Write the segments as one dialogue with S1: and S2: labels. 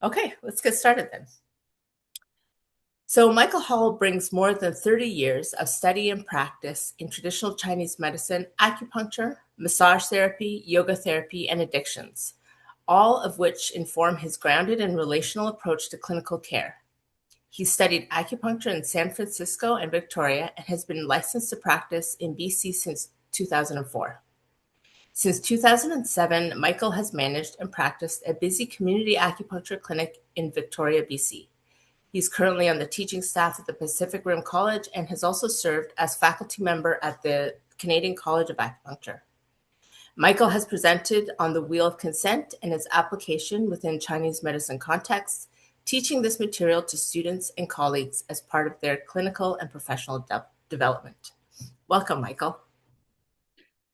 S1: Okay, let's get started then. So, Michael Hall brings more than 30 years of study and practice in traditional Chinese medicine, acupuncture, massage therapy, yoga therapy, and addictions, all of which inform his grounded and relational approach to clinical care. He studied acupuncture in San Francisco and Victoria and has been licensed to practice in BC since 2004. Since 2007, Michael has managed and practiced a busy community acupuncture clinic in Victoria, BC. He's currently on the teaching staff at the Pacific Rim College and has also served as faculty member at the Canadian College of Acupuncture. Michael has presented on the Wheel of Consent and its application within Chinese medicine contexts, teaching this material to students and colleagues as part of their clinical and professional development. Welcome, Michael.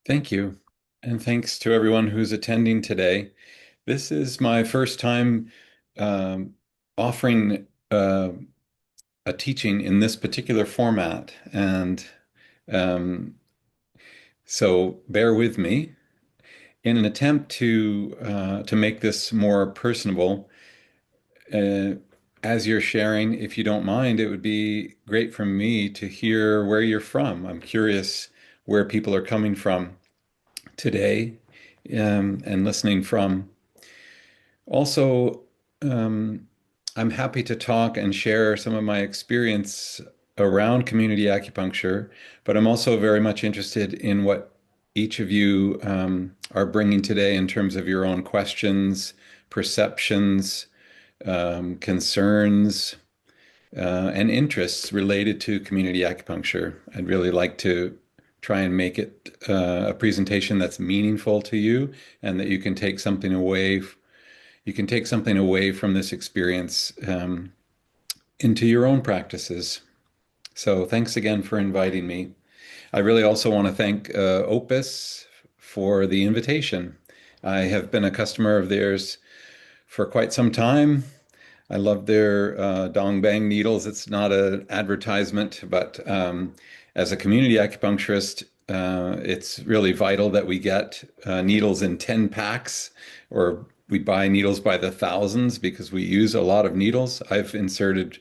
S2: Thank you. And thanks to everyone who's attending today. This is my first time um, offering a teaching in this particular format. And um, so bear with me. In an attempt to make this more personable, uh, as you're sharing, if you don't mind, it would be great for me to hear where you're from. I'm curious where people are coming from today and listening from. Also, um, I'm happy to talk and share some of my experience around community acupuncture, but I'm also very much interested in what each of you are bringing today in terms of your own questions, perceptions, concerns, and interests related to community acupuncture. I'd really like to try and make it a presentation that's meaningful to you and that you can take something away from this experience into your own practices. So thanks again for inviting me. I really also want to thank Opus for the invitation. I have been a customer of theirs for quite some time. I love their dong bang needles. It's not an advertisement, but as a community acupuncturist, it's really vital that we get needles in 10 packs, or we buy needles by the thousands because we use a lot of needles. I've inserted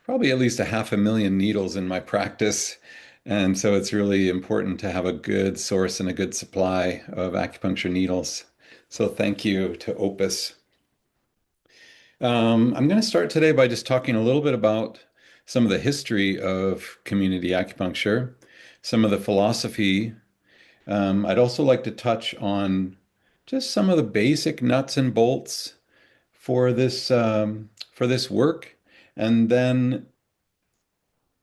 S2: probably at least 500,000 needles in my practice. And so it's really important to have a good source and a good supply of acupuncture needles. So thank you to Opus. I'm going to start today by just talking a little bit about some of the history of community acupuncture, some of the philosophy. I'd also like to touch on just some of the basic nuts and bolts for this work, and then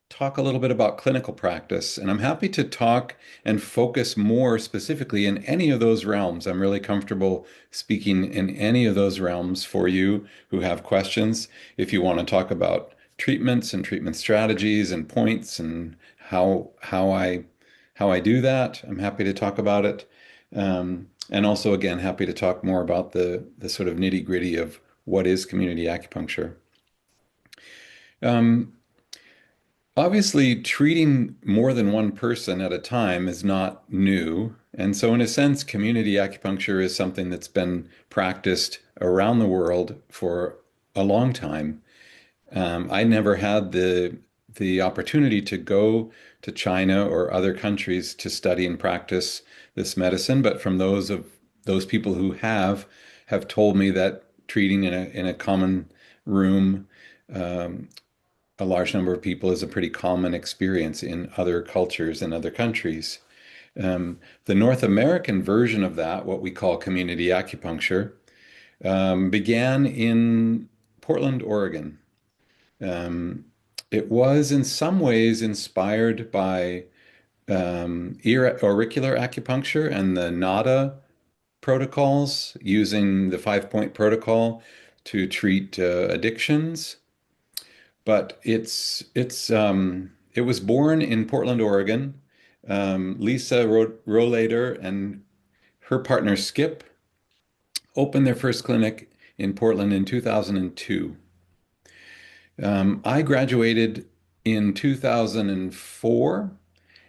S2: talk a little bit about clinical practice. And I'm happy to talk and focus more specifically in any of those realms. I'm really comfortable speaking in any of those realms for you who have questions. If you want to talk about treatments and treatment strategies and points and how I do that, I'm happy to talk about it. And also, again, happy to talk more about the sort of nitty-gritty of what is community acupuncture. Um, Obviously, treating more than one person at a time is not new. And so, in a sense, community acupuncture is something that's been practiced around the world for a long time. I never had the opportunity to go to China or other countries to study and practice this medicine, but from those people who have told me that treating in a common room um, a large number of people is a pretty common experience in other cultures and other countries. The North American version of that, what we call community acupuncture, began in Portland, Oregon. Um, it was in some ways inspired by ear auricular acupuncture and the NADA protocols, using the 5-point protocol to treat addictions. But it was born in Portland, Oregon. Lisa Rohlader and her partner Skip opened their first clinic in Portland in 2002. I graduated in 2004,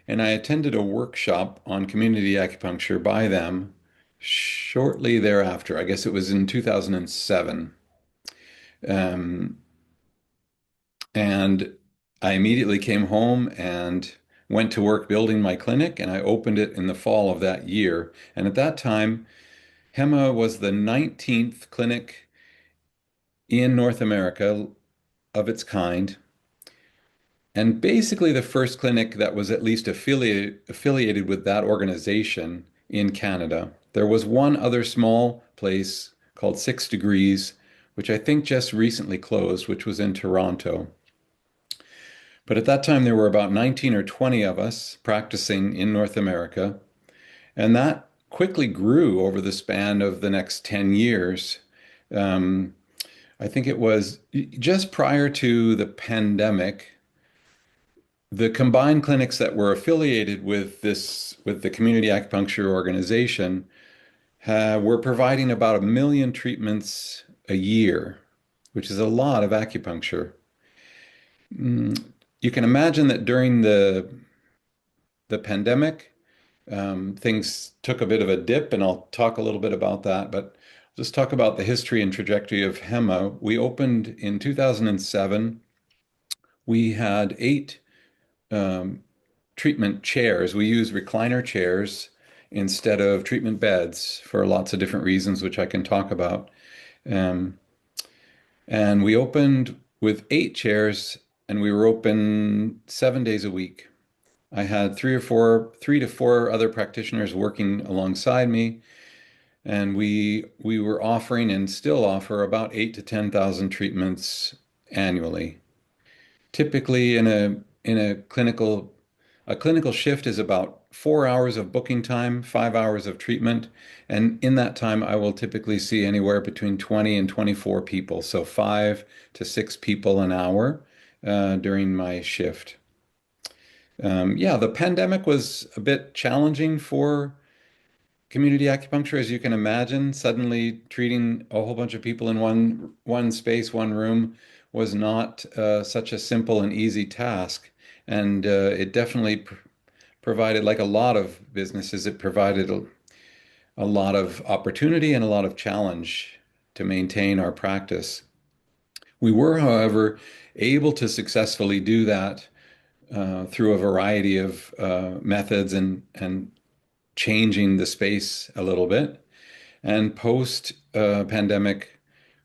S2: and I attended a workshop on community acupuncture by them shortly thereafter. I guess it was in 2007. Um, and I immediately came home and went to work building my clinic, and I opened it in the fall of that year. And at that time, HEMA was the 19th clinic in North America of its kind, and basically the first clinic that was at least affiliated with that organization in Canada. There was one other small place called 6 Degrees, which I think just recently closed, which was in Toronto. But at that time, there were about 19 or 20 of us practicing in North America, and that quickly grew over the span of the next 10 years. Um, I think it was just prior to the pandemic, the combined clinics that were affiliated with the community acupuncture organization, were providing about 1 million treatments a year, which is a lot of acupuncture. Mm, You can imagine that during the pandemic, things took a bit of a dip, and I'll talk a little bit about that. But just talk about the history and trajectory of HEMA. We opened in 2007. We had 8 um, treatment chairs. We use recliner chairs instead of treatment beds for lots of different reasons, which I can talk about. Um, and we opened with 8 chairs, and we were open 7 days a week. I had 3 to 4 other practitioners working alongside me, and we were offering and still offer about 8 to 10,000 treatments annually. Typically, in a clinical shift is about 4 hours of booking time, 5 hours of treatment, and in that time, I will typically see anywhere between 20 and 24 people, so 5 to 6 people an hour during my shift. Yeah, the pandemic was a bit challenging for community acupuncture, as you can imagine. Suddenly treating a whole bunch of people in one space, one room, was not such a simple and easy task. And it definitely provided, like a lot of businesses, it provided a lot of opportunity and a lot of challenge to maintain our practice. We were, however, able to successfully do that through a variety of methods and changing the space a little bit. And post pandemic,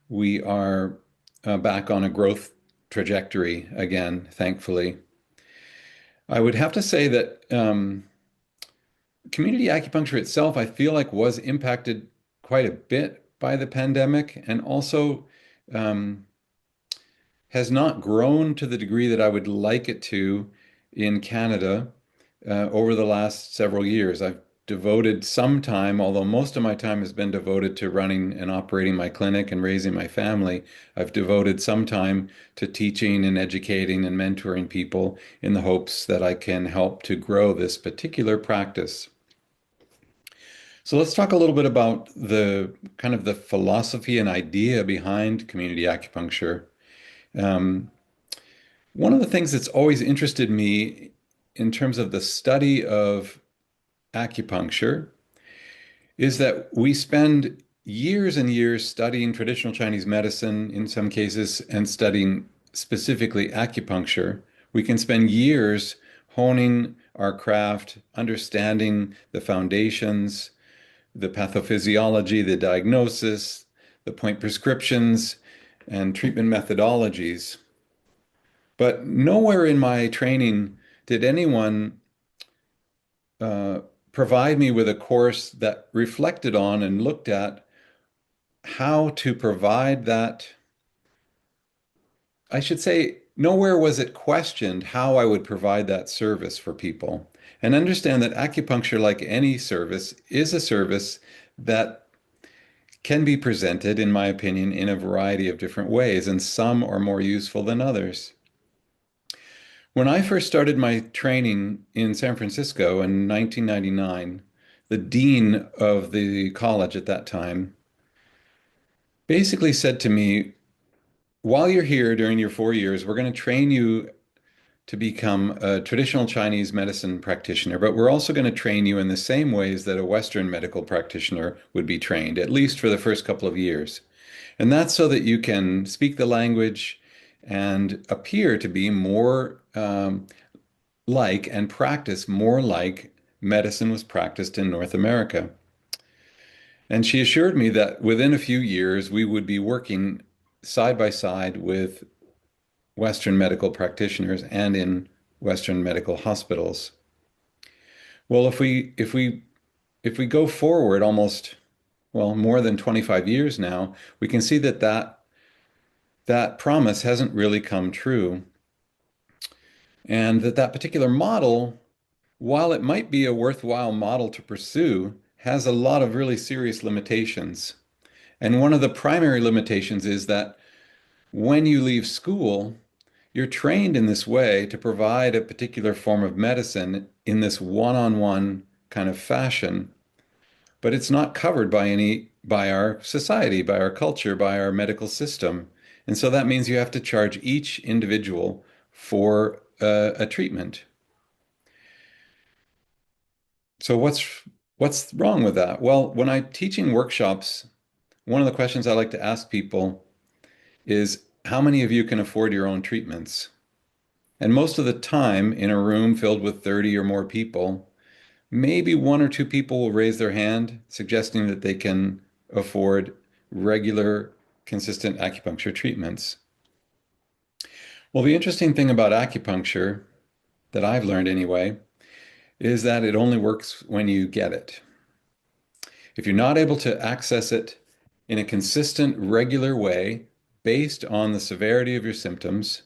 S2: we are back on a growth trajectory again, thankfully. I would have to say that community acupuncture itself, I feel like, was impacted quite a bit by the pandemic, and also um, has not grown to the degree that I would like it to in Canada over the last several years. I've devoted some time, although most of my time has been devoted to running and operating my clinic and raising my family. I've devoted some time to teaching and educating and mentoring people in the hopes that I can help to grow this particular practice. So let's talk a little bit about the kind of the philosophy and idea behind community acupuncture. Um, One of the things that's always interested me in terms of the study of acupuncture is that we spend years and years studying traditional Chinese medicine in some cases and studying specifically acupuncture. We can spend years honing our craft, understanding the foundations, the pathophysiology, the diagnosis, the point prescriptions, and treatment methodologies. But nowhere in my training did anyone uh, provide me with a course that reflected on and looked at how to provide that. I should say, nowhere was it questioned how I would provide that service for people. And understand that acupuncture, like any service, is a service that can be presented, in my opinion, in a variety of different ways, and some are more useful than others. When I first started my training in San Francisco in 1999, the dean of the college at that time basically said to me, while you're here during your 4 years, we're going to train you to become a traditional Chinese medicine practitioner, but we're also going to train you in the same ways that a Western medical practitioner would be trained, at least for the first couple of years. And that's so that you can speak the language and appear to be more like and practice more like medicine was practiced in North America. And she assured me that within a few years, we would be working side by side with Western medical practitioners and in Western medical hospitals. Well, if we go forward almost, well, more than 25 years now, we can see that that promise hasn't really come true. And that particular model, while it might be a worthwhile model to pursue, has a lot of really serious limitations. And one of the primary limitations is that when you leave school, you're trained in this way to provide a particular form of medicine in this one-on-one kind of fashion, but it's not covered by our society, by our culture, by our medical system. And so that means you have to charge each individual for a treatment. So what's wrong with that? Well, when I'm teaching workshops, one of the questions I like to ask people is how many of you can afford your own treatments? And most of the time, in a room filled with 30 or more people, maybe one or two people will raise their hand, suggesting that they can afford regular, consistent acupuncture treatments. Well, the interesting thing about acupuncture, that I've learned anyway, is that it only works when you get it. If you're not able to access it in a consistent, regular way, based on the severity of your symptoms,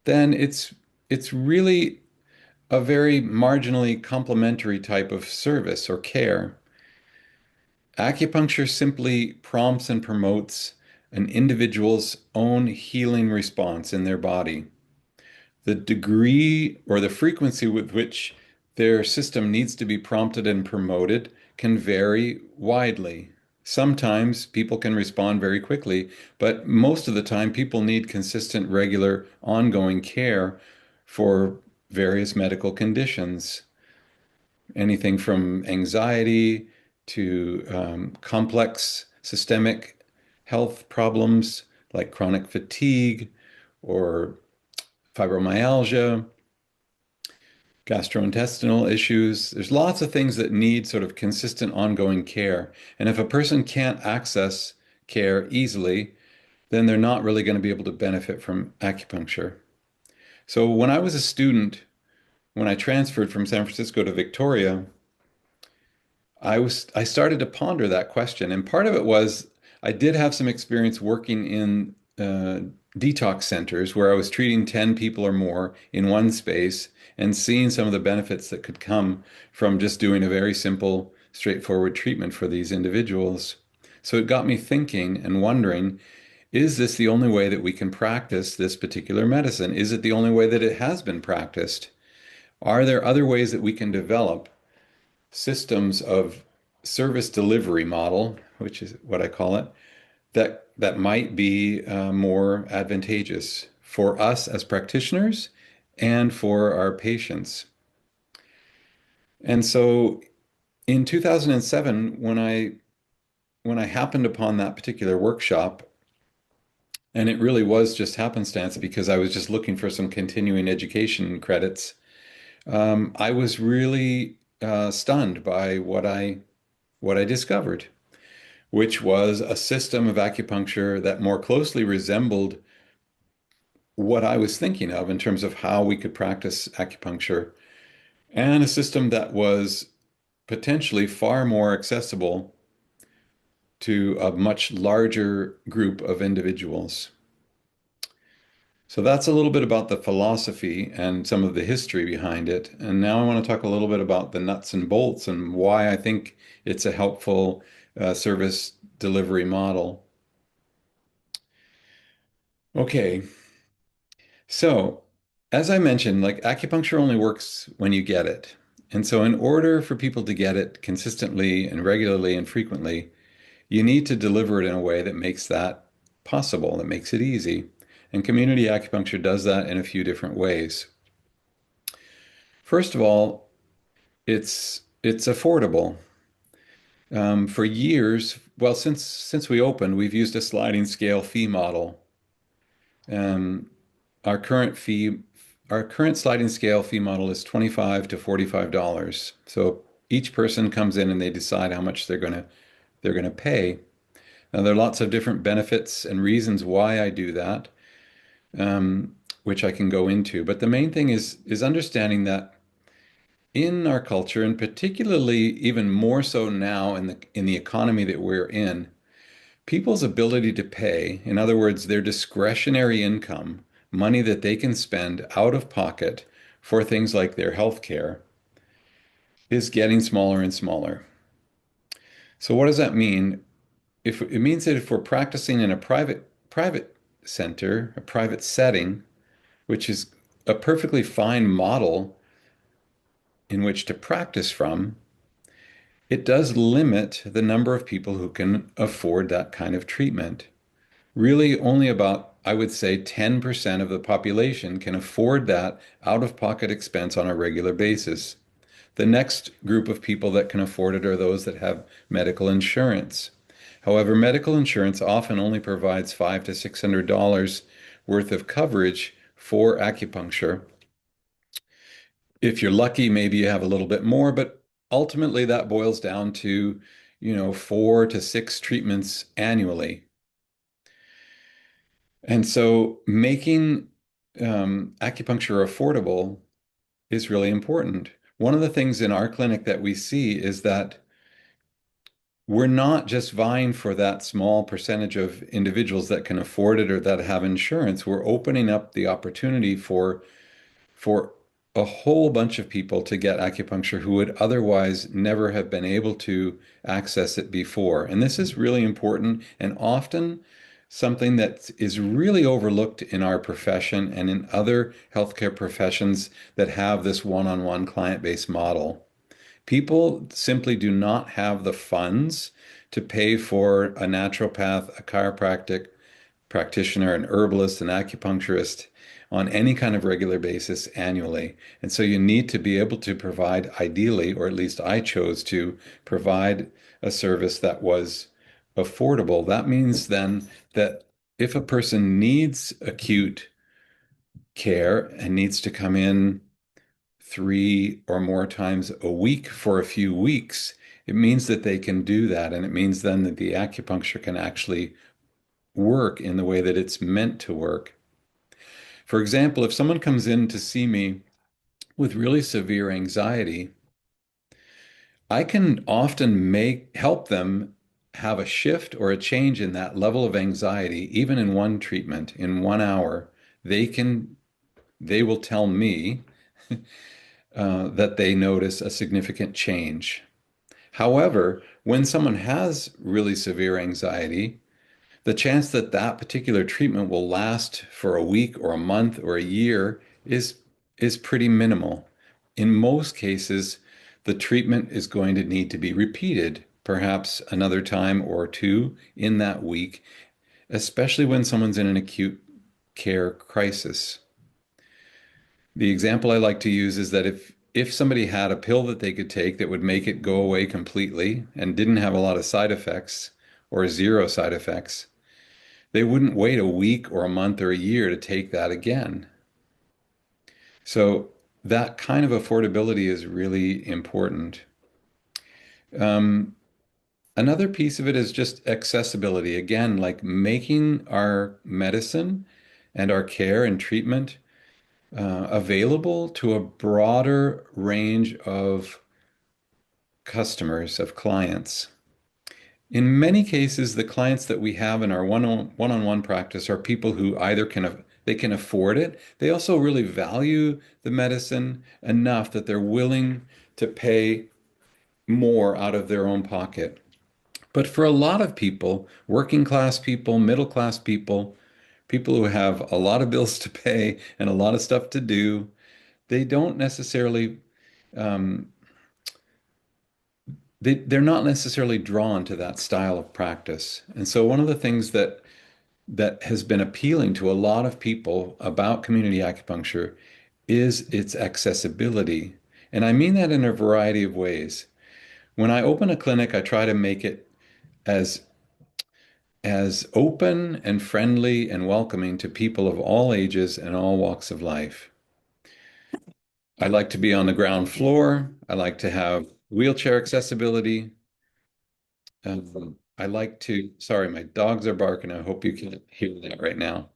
S2: then it's really a very marginally complementary type of service or care. Acupuncture simply prompts and promotes an individual's own healing response in their body. The degree or the frequency with which their system needs to be prompted and promoted can vary widely. Sometimes people can respond very quickly, but most of the time people need consistent, regular, ongoing care for various medical conditions. Anything from anxiety to complex systemic health problems like chronic fatigue or fibromyalgia, gastrointestinal issues. There's lots of things that need sort of consistent ongoing care. And if a person can't access care easily, then they're not really going to be able to benefit from acupuncture. So when I was a student, when I transferred from San Francisco to Victoria, I started to ponder that question, and part of it was I did have some experience working in detox centers where I was treating 10 people or more in one space and seeing some of the benefits that could come from just doing a very simple, straightforward treatment for these individuals. So it got me thinking and wondering, is this the only way that we can practice this particular medicine? Is it the only way that it has been practiced? Are there other ways that we can develop systems of service delivery model, which is what I call it, that might be more advantageous for us as practitioners and for our patients. And so in 2007, when I happened upon that particular workshop, and it really was just happenstance because I was just looking for some continuing education credits, I was really stunned by what I discovered, which was a system of acupuncture that more closely resembled what I was thinking of in terms of how we could practice acupuncture, and a system that was potentially far more accessible to a much larger group of individuals. So that's a little bit about the philosophy and some of the history behind it. And now I want to talk a little bit about the nuts and bolts and why I think it's a helpful service delivery model. Okay, so as I mentioned, like acupuncture only works when you get it. And so in order for people to get it consistently and regularly and frequently, you need to deliver it in a way that makes that possible, that makes it easy. And community acupuncture does that in a few different ways. First of all, it's affordable. For years, well, since we opened, we've used a sliding scale fee model. Um, our current fee, our current sliding scale fee model is $25 to $45. So each person comes in and they decide how much they're gonna pay. Now there are lots of different benefits and reasons why I do that, which I can go into. But the main thing is understanding that in our culture, and particularly even more so now in the economy that we're in, people's ability to pay, in other words, their discretionary income, money that they can spend out of pocket for things like their health care, is getting smaller and smaller. So what does that mean? If it means that if we're practicing in a private center, a private setting, which is a perfectly fine model in which to practice from, it does limit the number of people who can afford that kind of treatment. Really, only about, I would say, 10% of the population can afford that out-of-pocket expense on a regular basis. The next group of people that can afford it are those that have medical insurance. However, medical insurance often only provides $500 to $600 worth of coverage for acupuncture. If you're lucky, maybe you have a little bit more, but ultimately that boils down to, 4 to 6 treatments annually. And so making acupuncture affordable is really important. One of the things in our clinic that we see is that we're not just vying for that small percentage of individuals that can afford it or that have insurance. We're opening up the opportunity for a whole bunch of people to get acupuncture who would otherwise never have been able to access it before. And this is really important and often something that is really overlooked in our profession and in other healthcare professions that have this one-on-one client-based model. People simply do not have the funds to pay for a naturopath, a chiropractic practitioner, an herbalist, an acupuncturist on any kind of regular basis annually. And so you need to be able to provide, ideally, or at least I chose to provide a service that was affordable. That means then that if a person needs acute care and needs to come in 3 or more times a week for a few weeks, it means that they can do that. And it means then that the acupuncture can actually work in the way that it's meant to work. For example, if someone comes in to see me with really severe anxiety, I can often help them have a shift or a change in that level of anxiety, even in one treatment, in 1 hour. They will tell me that they notice a significant change. However, when someone has really severe anxiety, the chance that that particular treatment will last for a week or a month or a year is pretty minimal. In most cases, the treatment is going to need to be repeated, perhaps another time or two in that week, especially when someone's in an acute care crisis. The example I like to use is that if somebody had a pill that they could take that would make it go away completely and didn't have a lot of side effects or zero side effects, they wouldn't wait a week or a month or a year to take that again. So that kind of affordability is really important. Um, Another piece of it is just accessibility. Again, like making our medicine and our care and treatment available to a broader range of customers, of clients. In many cases, the clients that we have in our one-on-one practice are people who either they can afford it. They also really value the medicine enough that they're willing to pay more out of their own pocket. But for a lot of people, working class people, middle class people, people who have a lot of bills to pay and a lot of stuff to do, they don't necessarily um, they're not necessarily drawn to that style of practice. And so one of the things that has been appealing to a lot of people about community acupuncture is its accessibility. And I mean that in a variety of ways. When I open a clinic, I try to make it as as open and friendly and welcoming to people of all ages and all walks of life. I like to be on the ground floor. I like to have wheelchair accessibility. I like to, sorry, my dogs are barking. I hope you can hear that right now.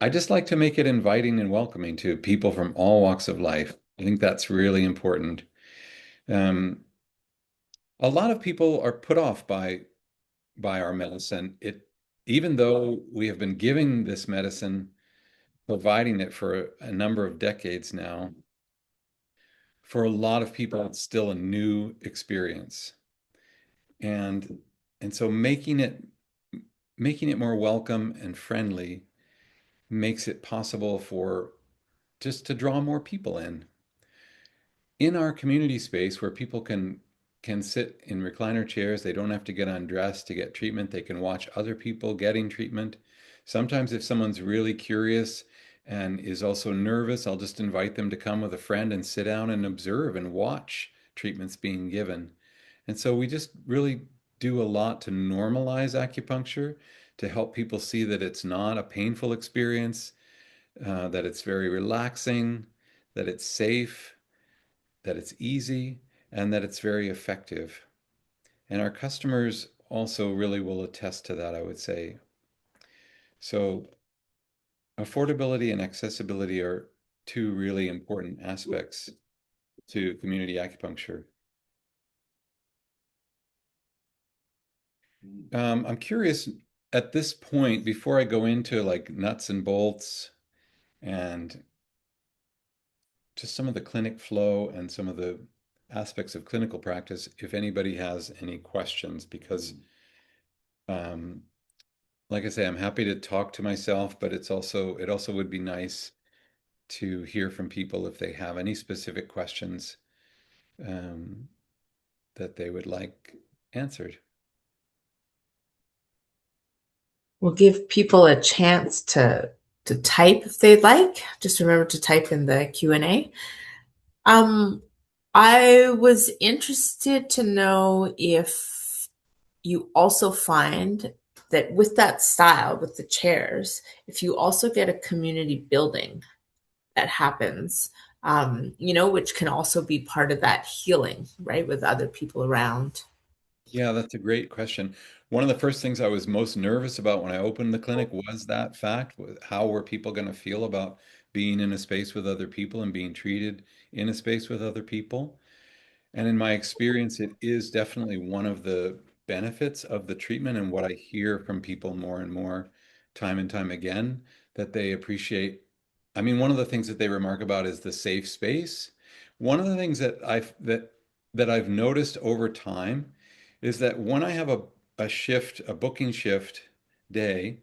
S2: I just like to make it inviting and welcoming to people from all walks of life. I think that's really important. Um, a lot of people are put off by our medicine. Even though we have been giving this medicine, providing it for a number of decades now, for a lot of people, it's still a new experience. And and so making it more welcome and friendly makes it possible for just to draw more people in our community space where people can sit in recliner chairs. They don't have to get undressed to get treatment. They can watch other people getting treatment. Sometimes if someone's really curious and is also nervous, I'll just invite them to come with a friend and sit down and observe and watch treatments being given. And so we just really do a lot to normalize acupuncture, to help people see that it's not a painful experience, that it's very relaxing, that it's safe, that it's easy, and that it's very effective. And our customers also really will attest to that, I would say. So, affordability and accessibility are two really important aspects to community acupuncture. I'm curious at this point, before I go into like nuts and bolts and just some of the clinic flow and some of the aspects of clinical practice, if anybody has any questions, because um, like I say, I'm happy to talk to myself, but it also would be nice to hear from people if they have any specific questions um, that they would like answered.
S1: We'll give people a chance to type if they'd like. Just remember to type in the Q&A. Um, I was interested to know if you also find that with that style, with the chairs, if you also get a community building that happens, which can also be part of that healing, right, with other people around.
S2: Yeah, that's a great question. One of the first things I was most nervous about when I opened the clinic was that fact. How were people going to feel about being in a space with other people and being treated in a space with other people? And in my experience, it is definitely one of the benefits of the treatment and what I hear from people more and more time and time again that they appreciate. I mean, one of the things that they remark about is the safe space. One of the things that I've noticed over time is that when I have a shift, a booking shift day,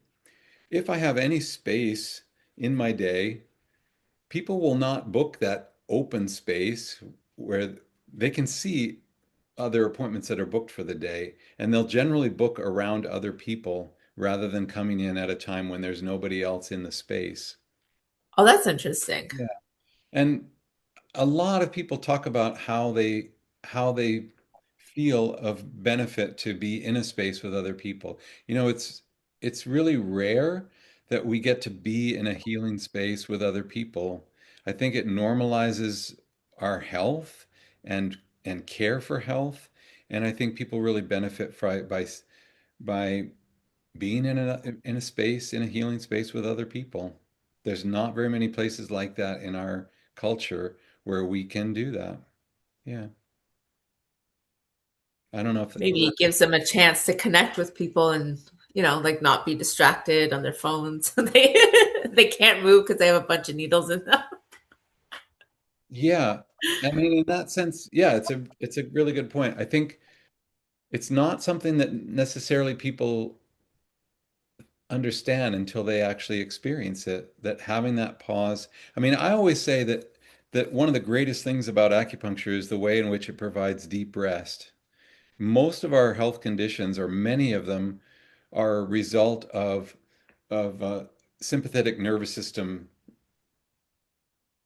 S2: if I have any space in my day, people will not book that open space where they can see other appointments that are booked for the day, and they'll generally book around other people rather than coming in at a time when there's nobody else in the space.
S1: Oh, that's interesting.
S2: Yeah. And a lot of people talk about how they feel of benefit to be in a space with other people. You know, it's really rare that we get to be in a healing space with other people. I think it normalizes our health and and care for health, and I think people really benefit by being in a space, in a healing space with other people. There's not very many places like that in our culture where we can do that. Yeah. I don't know if
S1: Maybe it gives them a chance to connect with people and, like not be distracted on their phones. They can't move because they have a bunch of needles in them.
S2: yeah. I mean, in that sense, yeah, it's a really good point. I think it's not something that necessarily people understand until they actually experience it, that having that pause. I mean, I always say that one of the greatest things about acupuncture is the way in which it provides deep rest. Most of our health conditions, or many of them, are a result of sympathetic nervous system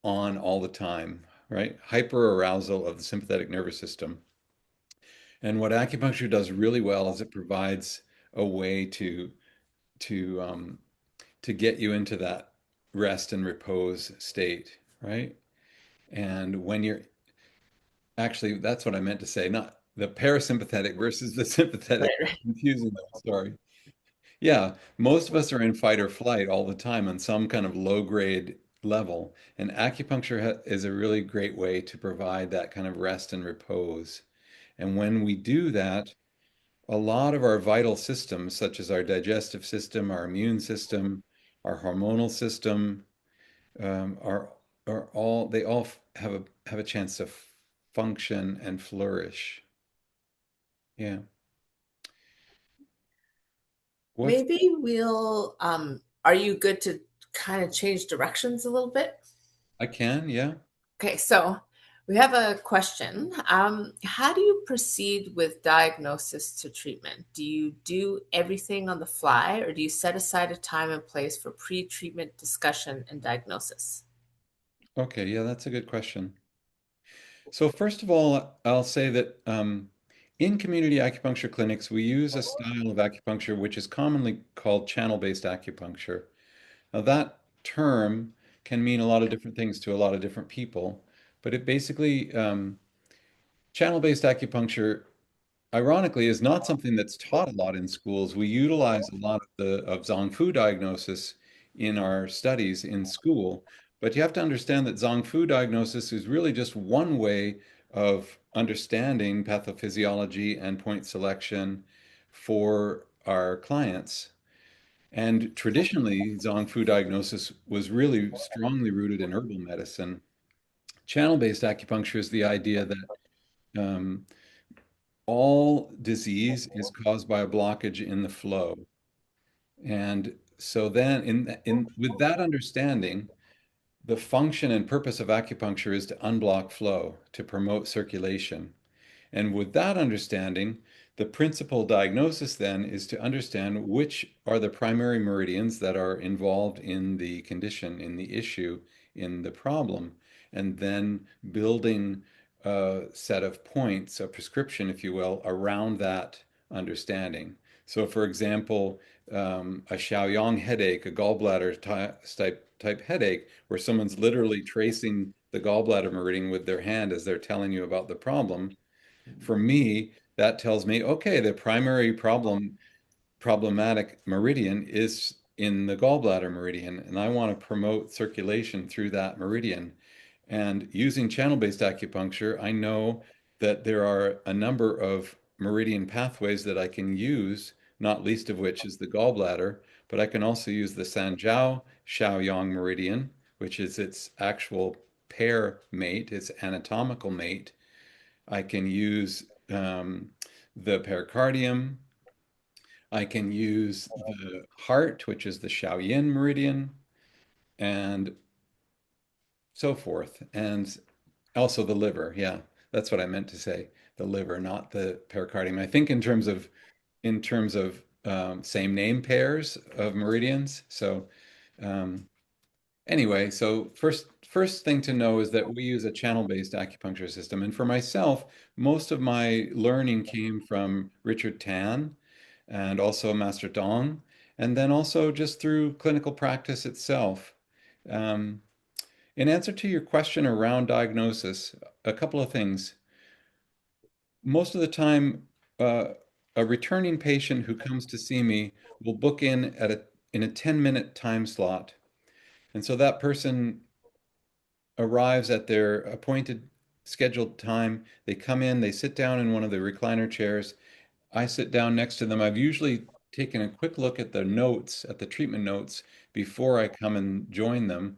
S2: on all the time. right? Hyperarousal of the sympathetic nervous system. And what acupuncture does really well is it provides a way to to get you into that rest and repose state, right? And when you're actually, that's what I meant to say, not the parasympathetic versus the sympathetic.
S1: Right.
S2: Confusing them, sorry. Yeah, most of us are in fight or flight all the time on some kind of low grade level, and acupuncture is a really great way to provide that kind of rest and repose. And when we do that, a lot of our vital systems, such as our digestive system, our immune system, our hormonal system, are all they all have a chance to function and flourish. Yeah. What's
S1: Maybe are you good to kind of change directions a little bit?
S2: I can, yeah.
S1: Okay, so we have a question. How do you proceed with diagnosis to treatment? Do you do everything on the fly, or do you set aside a time and place for pre-treatment discussion and diagnosis?
S2: Okay, yeah, that's a good question. So first of all, I'll say that in community acupuncture clinics, we use a style of acupuncture which is commonly called channel-based acupuncture. Now, that term can mean a lot of different things to a lot of different people, but it basically, channel-based acupuncture, ironically, is not something that's taught a lot in schools. We utilize a lot of the of Zong Fu diagnosis in our studies in school, but you have to understand that Zong Fu diagnosis is really just one way of understanding pathophysiology and point selection for our clients. And traditionally, Zong Fu diagnosis was really strongly rooted in herbal medicine. Channel-based acupuncture is the idea that um, all disease is caused by a blockage in the flow. And so then in with that understanding, the function and purpose of acupuncture is to unblock flow, to promote circulation. And with that understanding, the principal diagnosis then is to understand which are the primary meridians that are involved in the condition, in the issue, in the problem, and then building a set of points, a prescription, if you will, around that understanding. So, for example, a Shaoyang headache, a gallbladder type headache, where someone's literally tracing the gallbladder meridian with their hand as they're telling you about the problem. For me, that tells me, okay, the primary problematic meridian is in the gallbladder meridian, and I want to promote circulation through that meridian. And using channel-based acupuncture, I know that there are a number of meridian pathways that I can use, not least of which is the gallbladder, but I can also use the Sanjiao Shaoyang meridian, which is its actual pair mate, its anatomical mate. I can use the pericardium. I can use the heart, which is the Shaoyin meridian, and so forth. And also the liver. Yeah, that's what I meant to say. The liver, not the pericardium. I think in terms of same name pairs of meridians. So um, anyway, so first thing to know is that we use a channel-based acupuncture system. And for myself, most of my learning came from Richard Tan and also Master Dong, and then also just through clinical practice itself. Um, in answer to your question around diagnosis, a couple of things. Most of the time, uh, a returning patient who comes to see me will book in a 10-minute time slot. And so that person arrives at their appointed scheduled time. They come in, they sit down in one of the recliner chairs. I sit down next to them. I've usually taken a quick look at the notes, at the treatment notes, before I come and join them.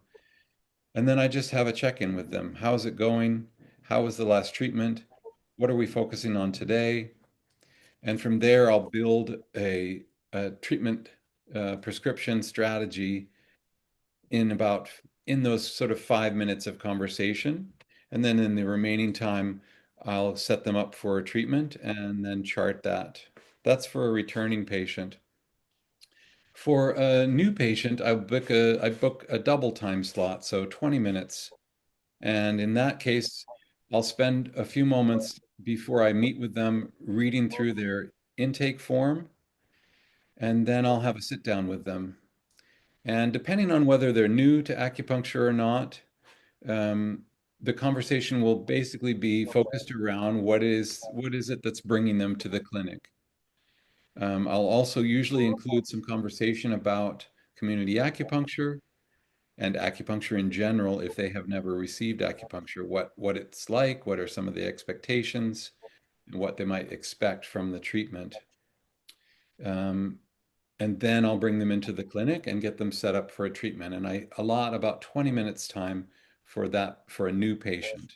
S2: And then I just have a check-in with them. How's it going? How was the last treatment? What are we focusing on today? And from there, I'll build a treatment prescription strategy in those sort of 5 minutes of conversation. And then in the remaining time, I'll set them up for a treatment and then chart that. That's for a returning patient. For a new patient, I book a double time slot, so 20 minutes. And in that case, I'll spend a few moments before I meet with them reading through their intake form, and then I'll have a sit down with them. And depending on whether they're new to acupuncture or not, um, the conversation will basically be focused around what is it that's bringing them to the clinic. I'll also usually include some conversation about community acupuncture and acupuncture in general if they have never received acupuncture, what it's like, what are some of the expectations, and what they might expect from the treatment. Um, and then I'll bring them into the clinic and get them set up for a treatment. And I allot about 20 minutes time for that for a new patient.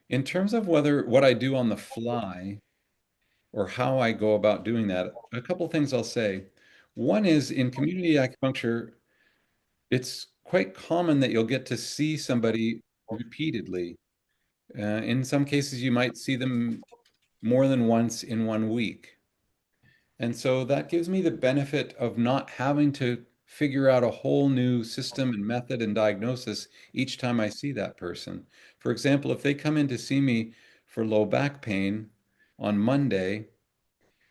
S2: In terms of whether what I do on the fly or how I go about doing that, a couple things I'll say. One is in community acupuncture, it's quite common that you'll get to see somebody repeatedly. In some cases, you might see them more than once in 1 week. And so that gives me the benefit of not having to figure out a whole new system and method and diagnosis each time I see that person. For example, if they come in to see me for low back pain on Monday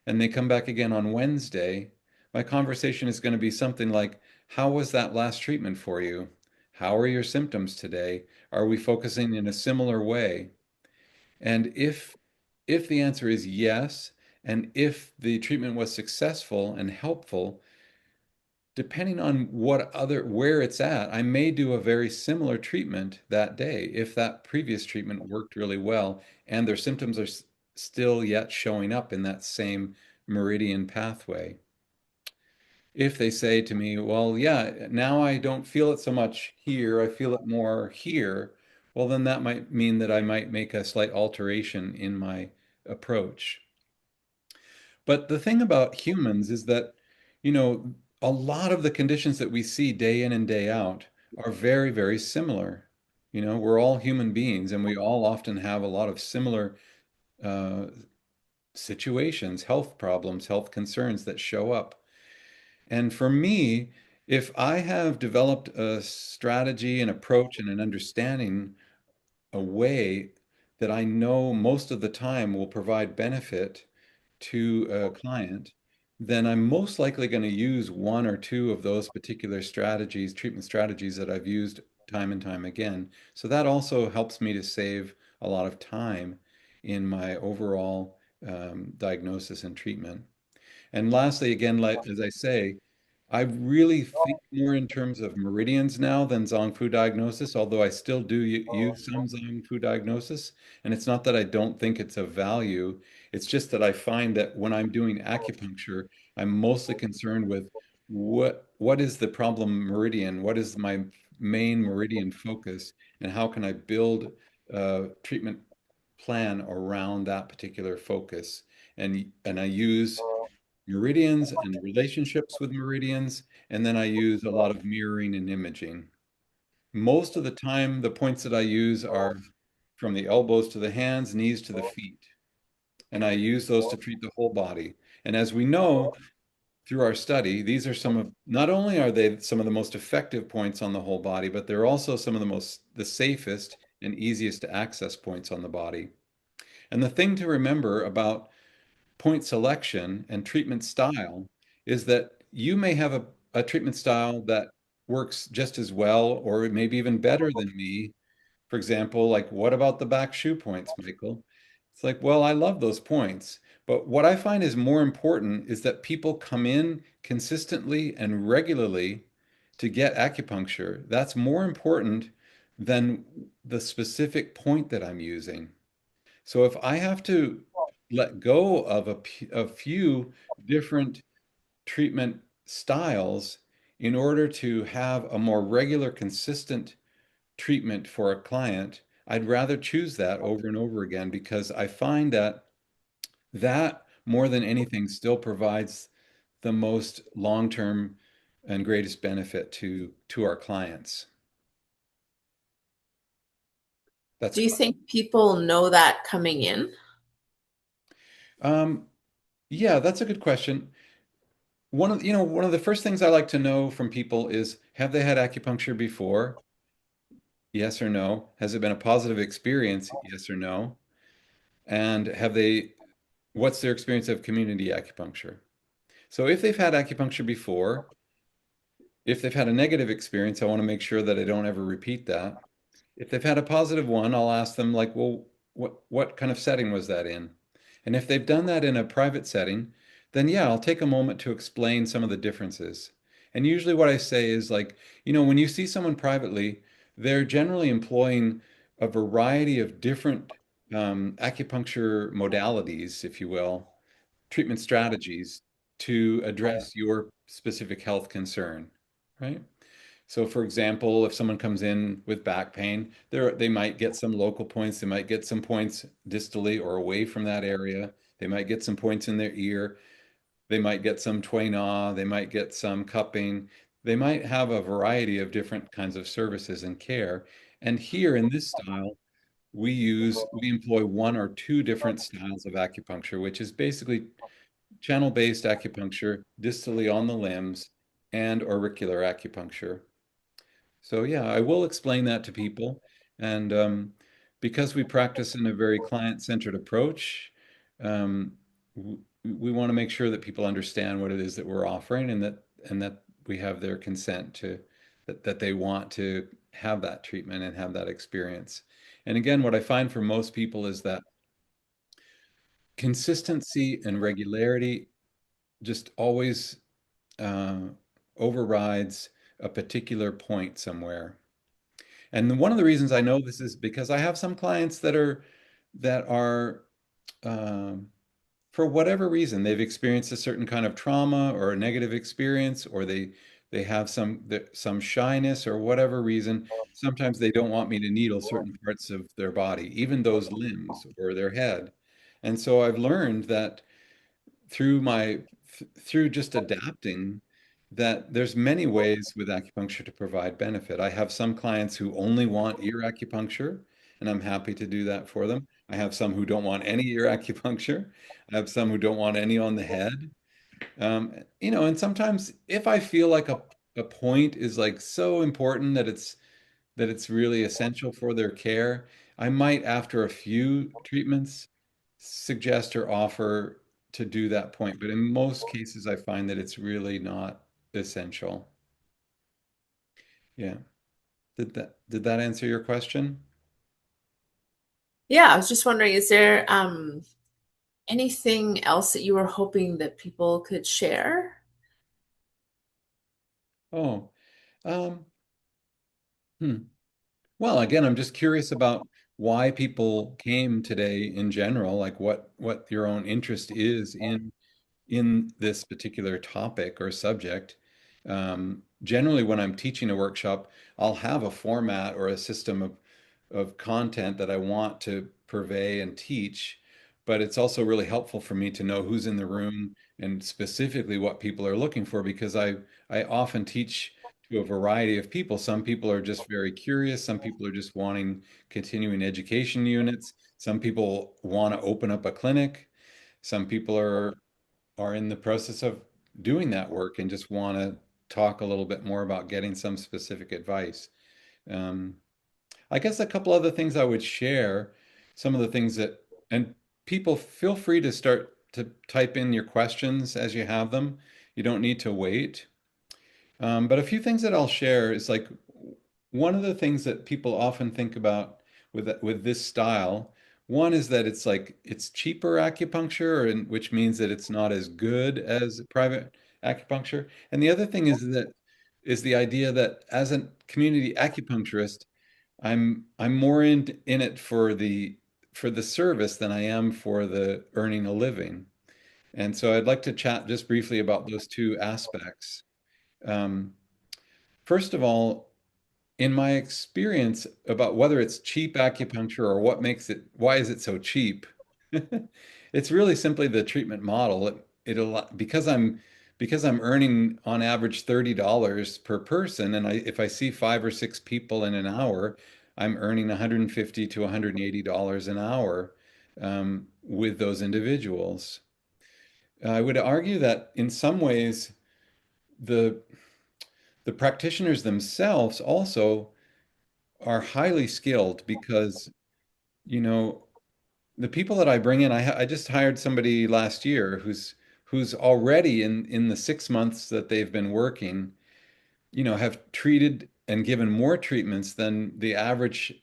S2: and they come back again on Wednesday, my conversation is going to be something like, how was that last treatment for you? How are your symptoms today? Are we focusing in a similar way? And if the answer is yes, and if the treatment was successful and helpful, depending on where it's at, I may do a very similar treatment that day if that previous treatment worked really well and their symptoms are still yet showing up in that same meridian pathway. If they say to me, well, yeah, now I don't feel it so much here, I feel it more here, well, then that might mean that I might make a slight alteration in my approach. But the thing about humans is that, you know, a lot of the conditions that we see day in and day out are very, very similar. You know, we're all human beings and we all often have a lot of similar uh, situations, health problems, health concerns that show up. And for me, if I have developed a strategy, an approach, and an understanding, a way that I know most of the time will provide benefit to a client, then I'm most likely going to use one or two of those particular strategies, treatment strategies that I've used time and time again. So that also helps me to save a lot of time in my overall diagnosis and treatment. And lastly, again, like as I say, I really think more in terms of meridians now than Zong Fu diagnosis, although I still do use some Zong Fu diagnosis. And it's not that I don't think it's of value. It's just that I find that when I'm doing acupuncture, I'm mostly concerned with what is the problem meridian? What is my main meridian focus? And how can I build a treatment plan around that particular focus? And I use meridians and the relationships with meridians, and then I use a lot of mirroring and imaging. Most of the time, the points that I use are from the elbows to the hands, knees to the feet, and I use those to treat the whole body. And as we know through our study, these are some of, not only are they some of the most effective points on the whole body, but they're also some of the safest and easiest to access points on the body. And the thing to remember about point selection and treatment style is that you may have a treatment style that works just as well or maybe even better than me. For example, like what about the back shoe points, Michael? It's like, well, I love those points. But what I find is more important is that people come in consistently and regularly to get acupuncture. That's more important than the specific point that I'm using. So if I have to let go of a few different treatment styles in order to have a more regular, consistent treatment for a client, I'd rather choose that over and over again because I find that that more than anything still provides the most long-term and greatest benefit to our clients. That's
S1: Do you think people know that coming in?
S2: um, yeah, that's a good question. One of the first things I like to know from people is have they had acupuncture before? Yes or no? Has it been a positive experience? Yes or no? And what's their experience of community acupuncture? So if they've had acupuncture before, if they've had a negative experience, I want to make sure that I don't ever repeat that. If they've had a positive one, I'll ask them like, well, what kind of setting was that in? And if they've done that in a private setting, then yeah, I'll take a moment to explain some of the differences. And usually what I say is like, when you see someone privately, they're generally employing a variety of different acupuncture modalities, if you will, treatment strategies to address your specific health concern, right? So, for example, if someone comes in with back pain, they might get some local points. They might get some points distally or away from that area. They might get some points in their ear. They might get some Tway Na. They might get some cupping. They might have a variety of different kinds of services and care. And here in this style, we employ one or two different styles of acupuncture, which is basically channel-based acupuncture, distally on the limbs, and auricular acupuncture. So yeah, I will explain that to people. And because we practice in a very client-centered approach, we want to make sure that people understand what it is that we're offering and that we have their consent that they want to have that treatment and have that experience. And again, what I find for most people is that consistency and regularity just always uh, overrides a particular point somewhere. And one of the reasons I know this is because I have some clients that are um, for whatever reason they've experienced a certain kind of trauma or a negative experience, or they have some shyness or whatever reason. Sometimes they don't want me to needle certain parts of their body, even those limbs or their head. And so I've learned that through just adapting that there's many ways with acupuncture to provide benefit. I have some clients who only want ear acupuncture, and I'm happy to do that for them. I have some who don't want any ear acupuncture. I have some who don't want any on the head. And sometimes if I feel like a point is like so important that it's really essential for their care, I might, after a few treatments, suggest or offer to do that point. But in most cases, I find that it's really not essential. Yeah. Did that answer your question?
S1: Yeah, I was just wondering, is there anything else that you were hoping that people could share?
S2: Oh, um, hmm. Well, again, I'm just curious about why people came today in general, like what your own interest is in this particular topic or subject. Generally, when I'm teaching a workshop, I'll have a format or a system of content that I want to purvey and teach, but it's also really helpful for me to know who's in the room and specifically what people are looking for because I often teach to a variety of people. Some people are just very curious, some people are just wanting continuing education units, some people want to open up a clinic, some people are in the process of doing that work and just want to talk a little bit more about getting some specific advice. Um, I guess a couple other things I would share, some of the things and people feel free to start to type in your questions as you have them. You don't need to wait. But a few things that I'll share is like one of the things that people often think about with this style. One is that it's cheaper acupuncture, and which means that it's not as good as private acupuncture. And the other thing is the idea that as a community acupuncturist, I'm more in it for the service than I am for the earning a living. And so I'd like to chat just briefly about those two aspects. Um, First of all, in my experience about whether it's cheap acupuncture or why is it so cheap? It's really simply the treatment model. Because I'm earning on average $30 per person, and if I see 5 or 6 people in an hour, I'm earning $150 to $180 an hour with those individuals. I would argue that in some ways the the practitioners themselves also are highly skilled because, you know, the people that I bring in, I just hired somebody last year who's already in the 6 months that they've been working, have treated and given more treatments than the average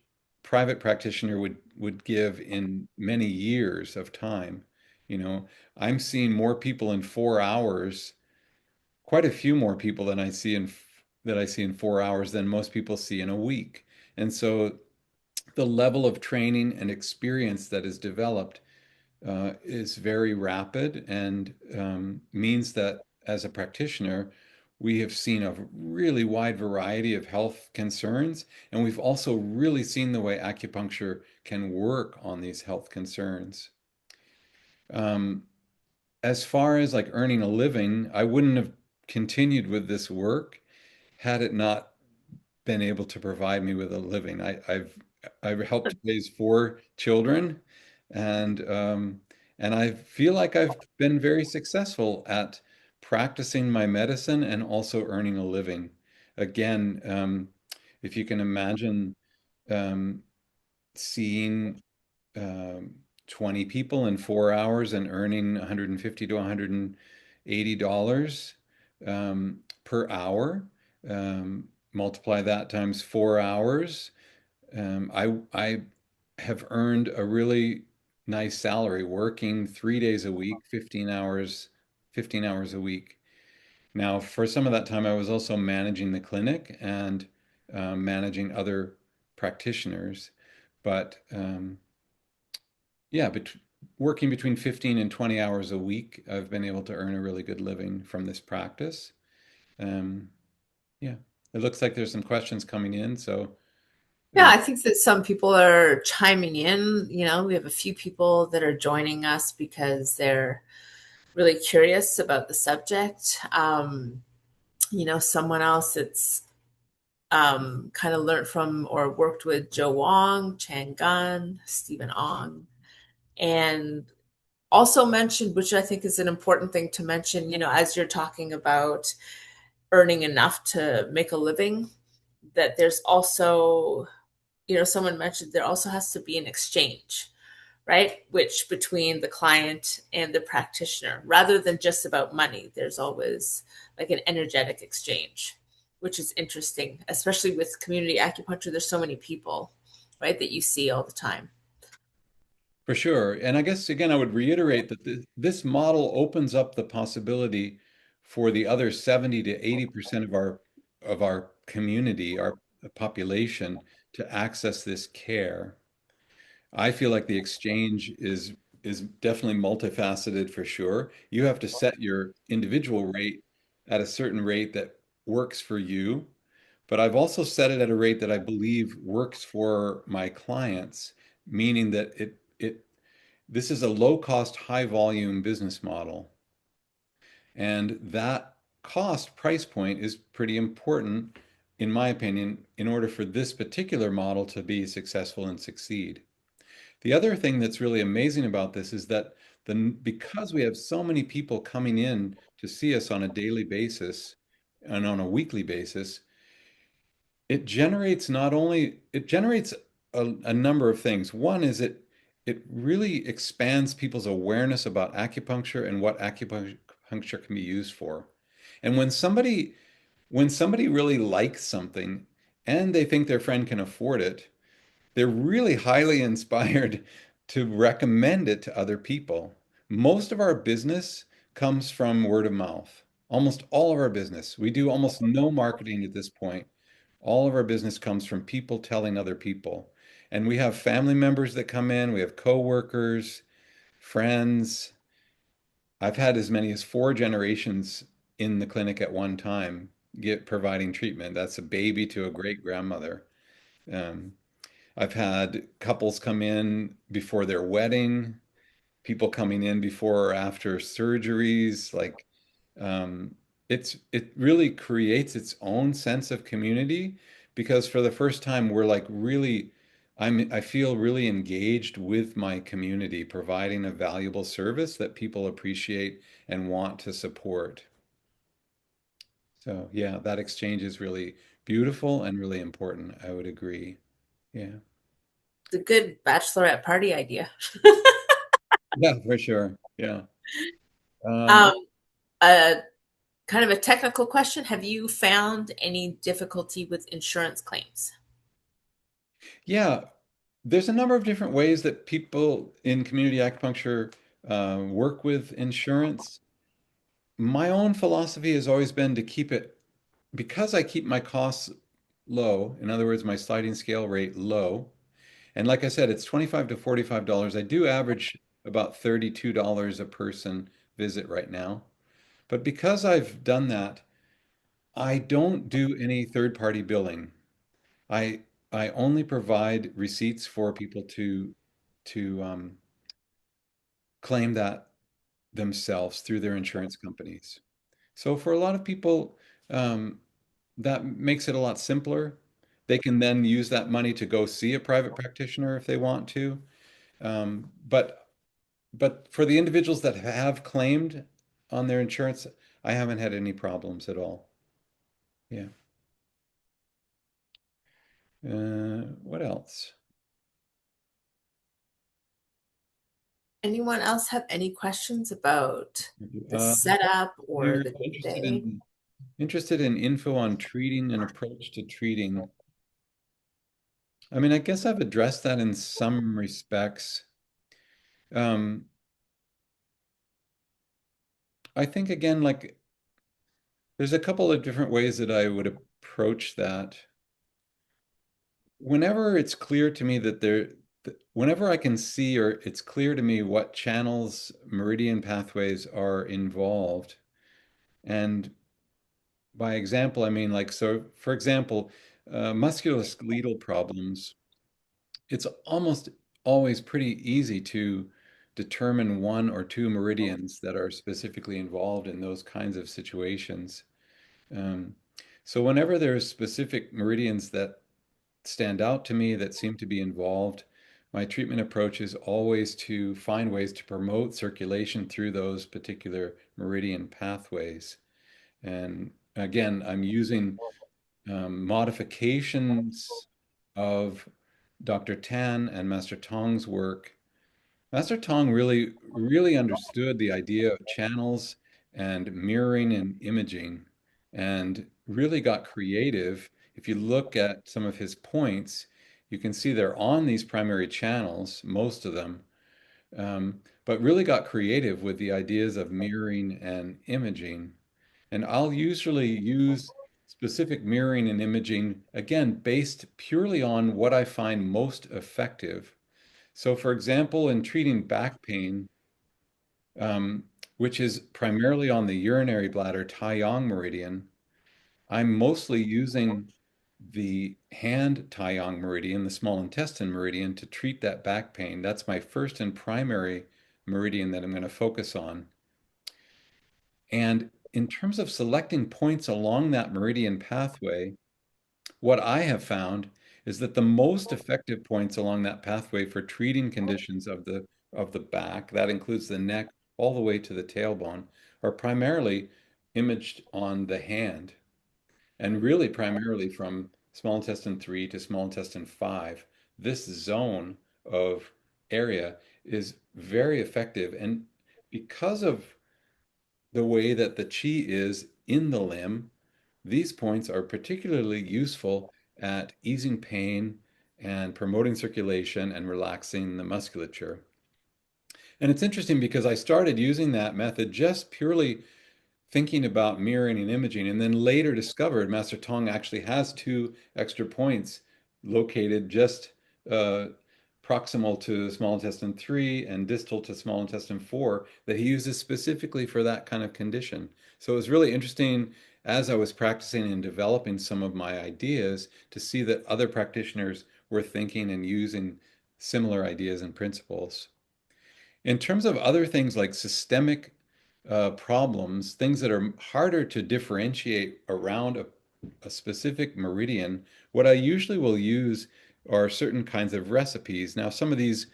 S2: private practitioner would give in many years of time. You know, I'm seeing more people in 4 hours, quite a few more people that I see in 4 hours than most people see in a week. And so the level of training and experience that is developed is very rapid and means that as a practitioner, we have seen a really wide variety of health concerns, and we've also really seen the way acupuncture can work on these health concerns. Um, as far as like earning a living, I wouldn't have continued with this work had it not been able to provide me with a living. I've helped raise 4 children, and and I feel like I've been very successful at practicing my medicine and also earning a living. Again, if you can imagine um, seeing um, 20 people in 4 hours and earning 150 to $180 per hour. Multiply that times 4 hours. I have earned a really nice salary working 3 days a week, 15 hours a week. Now, for some of that time, I was also managing the clinic and managing other practitioners. But yeah, working between 15 and 20 hours a week, I've been able to earn a really good living from this practice. Um, yeah, it looks like there's some questions coming in. So,
S1: Yeah, I think that some people are chiming in. We have a few people that are joining us because they're really curious about the subject. Someone else that's kind of learned from or worked with Joe Wong, Chan Gun, Stephen Ong, and also mentioned, which I think is an important thing to mention, as you're talking about earning enough to make a living, that there's also, someone mentioned there also has to be an exchange, right? Which between the client and the practitioner, rather than just about money, there's always like an energetic exchange, which is interesting, especially with community acupuncture. There's so many people, right, that you see all the time.
S2: for sure. And I guess, again, I would reiterate that this model opens up the possibility for the other 70 to 80% of our community, our population, to access this care. I feel like the exchange is definitely multifaceted for sure. You have to set your individual rate at a certain rate that works for you, but I've also set it at a rate that I believe works for my clients, meaning that it this is a low cost, high volume business model. And that cost price point is pretty important, in my opinion, in order for this particular model to be successful and succeed. The other thing that's really amazing about this is that because we have so many people coming in to see us on a daily basis and on a weekly basis, it generates a number of things. One is it really expands people's awareness about acupuncture and what acupuncture can be used for. And when somebody really likes something and they think their friend can afford it, they're really highly inspired to recommend it to other people. Most of our business comes from word of mouth. Almost all of our business. We do almost no marketing at this point. All of our business comes from people telling other people. And we have family members that come in, we have coworkers, friends. I've had as many as 4 generations in the clinic at one time providing treatment. That's a baby to a great grandmother. Um, I've had couples come in before their wedding, people coming in before or after surgeries. Like, um, it really creates its own sense of community because for the first time we're like really, I feel really engaged with my community, providing a valuable service that people appreciate and want to support. So yeah, that exchange is really beautiful and really important. I would agree. Yeah.
S1: It's a good bachelorette party idea.
S2: Yeah, for sure. Yeah. Um,
S1: Um, a kind of a technical question. Have you found any difficulty with insurance claims?
S2: yeah, there's a number of different ways that people in community acupuncture work with insurance. My own philosophy has always been to keep it, because I keep my costs low, in other words, my sliding scale rate low. And like I said, it's 25 to $45. I do average about $32 a person visit right now. But because I've done that, I don't do any third-party billing. I I only provide receipts for people to claim that themselves through their insurance companies. So for a lot of people, um, that makes it a lot simpler. They can then use that money to go see a private practitioner if they want to. But for the individuals that have claimed on their insurance, I haven't had any problems at all. Yeah. What else?
S1: Anyone else have any questions about the
S2: Uh,
S1: setup or
S2: you're
S1: the day to day?
S2: interested in info on treating and approach to treating. I mean, I guess I've addressed that in some respects. Um, I think again, like there's a couple of different ways that I would approach that. Whenever it's clear to me whenever I can see or it's clear to me what channels, meridian pathways are involved, and by example, I mean like, so for example, musculoskeletal problems, it's almost always pretty easy to determine one or two meridians that are specifically involved in those kinds of situations. Um, so whenever there's specific meridians that stand out to me that seem to be involved, my treatment approach is always to find ways to promote circulation through those particular meridian pathways. And again, I'm using modifications of Dr. Tan and Master Tong's work. Master Tong really understood the idea of channels and mirroring and imaging and really got creative. If you look at some of his points, you can see they're on these primary channels, most of them, but really got creative with the ideas of mirroring and imaging. And I'll usually use specific mirroring and imaging, again, based purely on what I find most effective. So, for example, in treating back pain, um, which is primarily on the urinary bladder Taiyang meridian, I'm mostly using the hand Taiyang meridian, the small intestine meridian, to treat that back pain. That's my first and primary meridian that I'm going to focus on. And in terms of selecting points along that meridian pathway, what I have found is that the most effective points along that pathway for treating conditions of the back, that includes the neck all the way to the tailbone, are primarily imaged on the hand and really primarily from small intestine 3 to small intestine 5. This zone of area is very effective. And because of the way that the chi is in the limb, these points are particularly useful at easing pain and promoting circulation and relaxing the musculature. And it's interesting because I started using that method just purely thinking about mirroring and imaging, and then later discovered Master Tong actually has two extra points located just uh, proximal to small intestine 3 and distal to small intestine 4 that he uses specifically for that kind of condition. So it was really interesting as I was practicing and developing some of my ideas to see that other practitioners were thinking and using similar ideas and principles. In terms of other things like systemic problems, things that are harder to differentiate around a specific meridian, what I usually will use are certain kinds of recipes. Now, some of these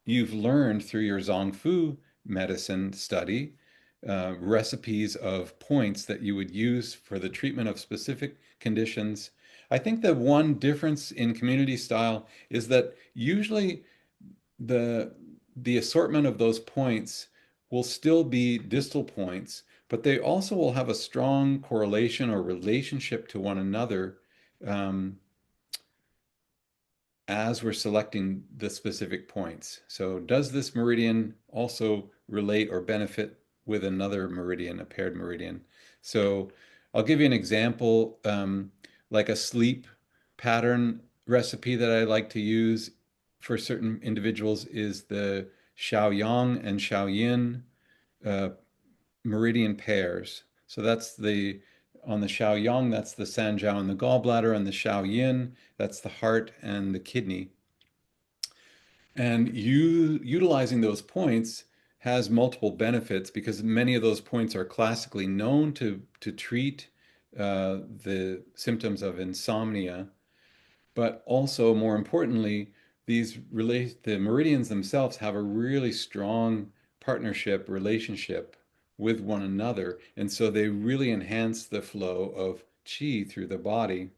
S2: you've learned through your Zong Fu medicine study. recipes of points that you would use for the treatment of specific conditions. I think the one difference in community style is that usually the the assortment of those points will still be distal points, but they also will have a strong correlation or relationship to one another, um, as we're selecting the specific points. So does this meridian also relate or benefit with another meridian, a paired meridian? So I'll give you an example, like a sleep pattern recipe that I like to use for certain individuals is the Xiaoyang and Xiaoyin uh, meridian pairs. So that's the on the Xiaoyang, that's the Sanjiao and the gallbladder, and the Xiaoyin, that's the heart and the kidney. And you utilizing those points has multiple benefits because many of those points are classically known to treat the symptoms of insomnia, but also more importantly, the meridians themselves have a really strong partnership relationship with one another, and so they really enhance the flow of qi through the body.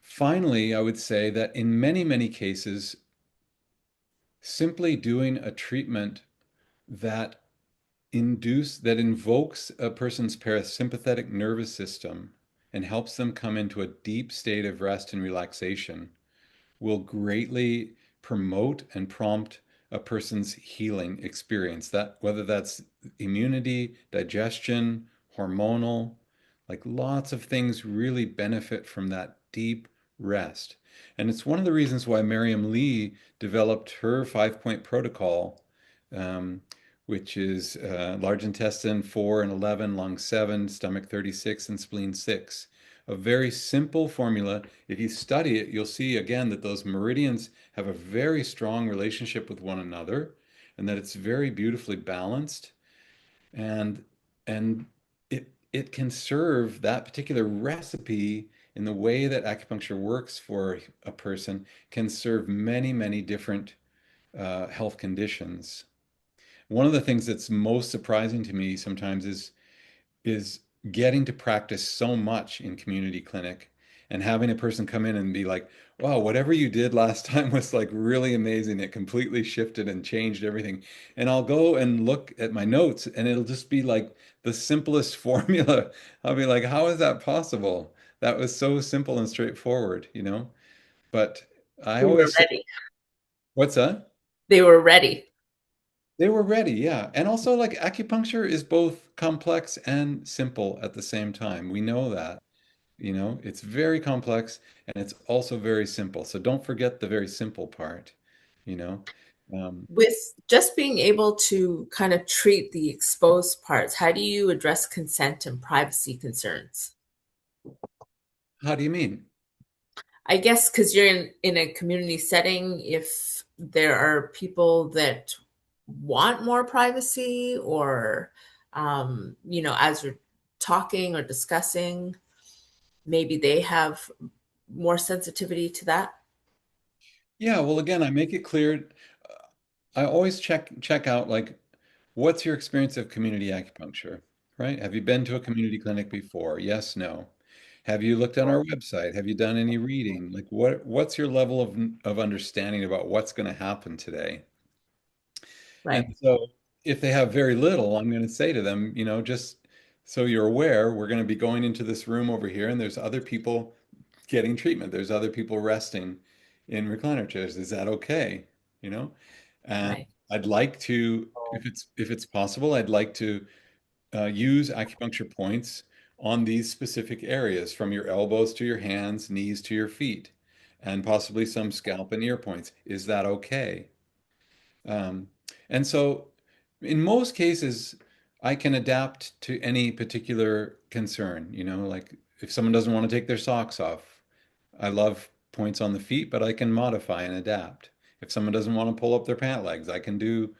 S2: Finally, I would say that in many, many cases, simply doing a treatment that that invokes a person's parasympathetic nervous system and helps them come into a deep state of rest and relaxation will greatly promote and prompt a person's healing experience. That whether that's immunity, digestion, hormonal, like lots of things really benefit from that deep rest. And it's one of the reasons why Miriam Lee developed her 5 point protocol, um, which is large intestine 4 and 11, lung 7, stomach 36, and spleen 6. A very simple formula. If you study it, you'll see again that those meridians have a very strong relationship with one another and that it's very beautifully balanced, and and it can serve that particular recipe in the way that acupuncture works for a person can serve many, many different health conditions. One of the things that's most surprising to me sometimes is getting to practice so much in community clinic and having a person come in and be like, wow, whatever you did last time was like really amazing. It completely shifted and changed everything. And I'll go and look at my notes and it'll just be like the simplest formula. I'll be like, how is that possible? That was so simple and straightforward, you know? But I
S1: They were
S2: always say,
S1: ready.
S2: what's that?
S1: They were ready.
S2: They were ready, yeah. And also, like, acupuncture is both complex and simple at the same time. We know that, it's very complex and it's also very simple. So don't forget the very simple part, you know. Um,
S1: With just being able to kind of treat the exposed parts, how do you address consent and privacy concerns?
S2: how do you mean?
S1: I guess because you're in a community setting, if there are people that want more privacy or, as you're talking or discussing, maybe they have more sensitivity to that.
S2: Yeah, well, again, I make it clear. I always check out like, what's your experience of community acupuncture, right? Have you been to a community clinic before? Yes, no. Have you looked on our website? Have you done any reading? Like, what's your level of understanding about what's going to happen today? And
S1: Right,
S2: so if they have very little, I'm going to say to them, just so you're aware, we're going to be going into this room over here, and there's other people getting treatment. There's other people resting in recliner chairs. Is that okay? You know? And
S1: right.
S2: I'd like to, if it's possible, I'd like to use acupuncture points on these specific areas, from your elbows to your hands, knees to your feet, and possibly some scalp and ear points. Is that okay? Um, and so, in most cases, I can adapt to any particular concern. Like if someone doesn't want to take their socks off, I love points on the feet, but I can modify and adapt. If someone doesn't want to pull up their pant legs, I can do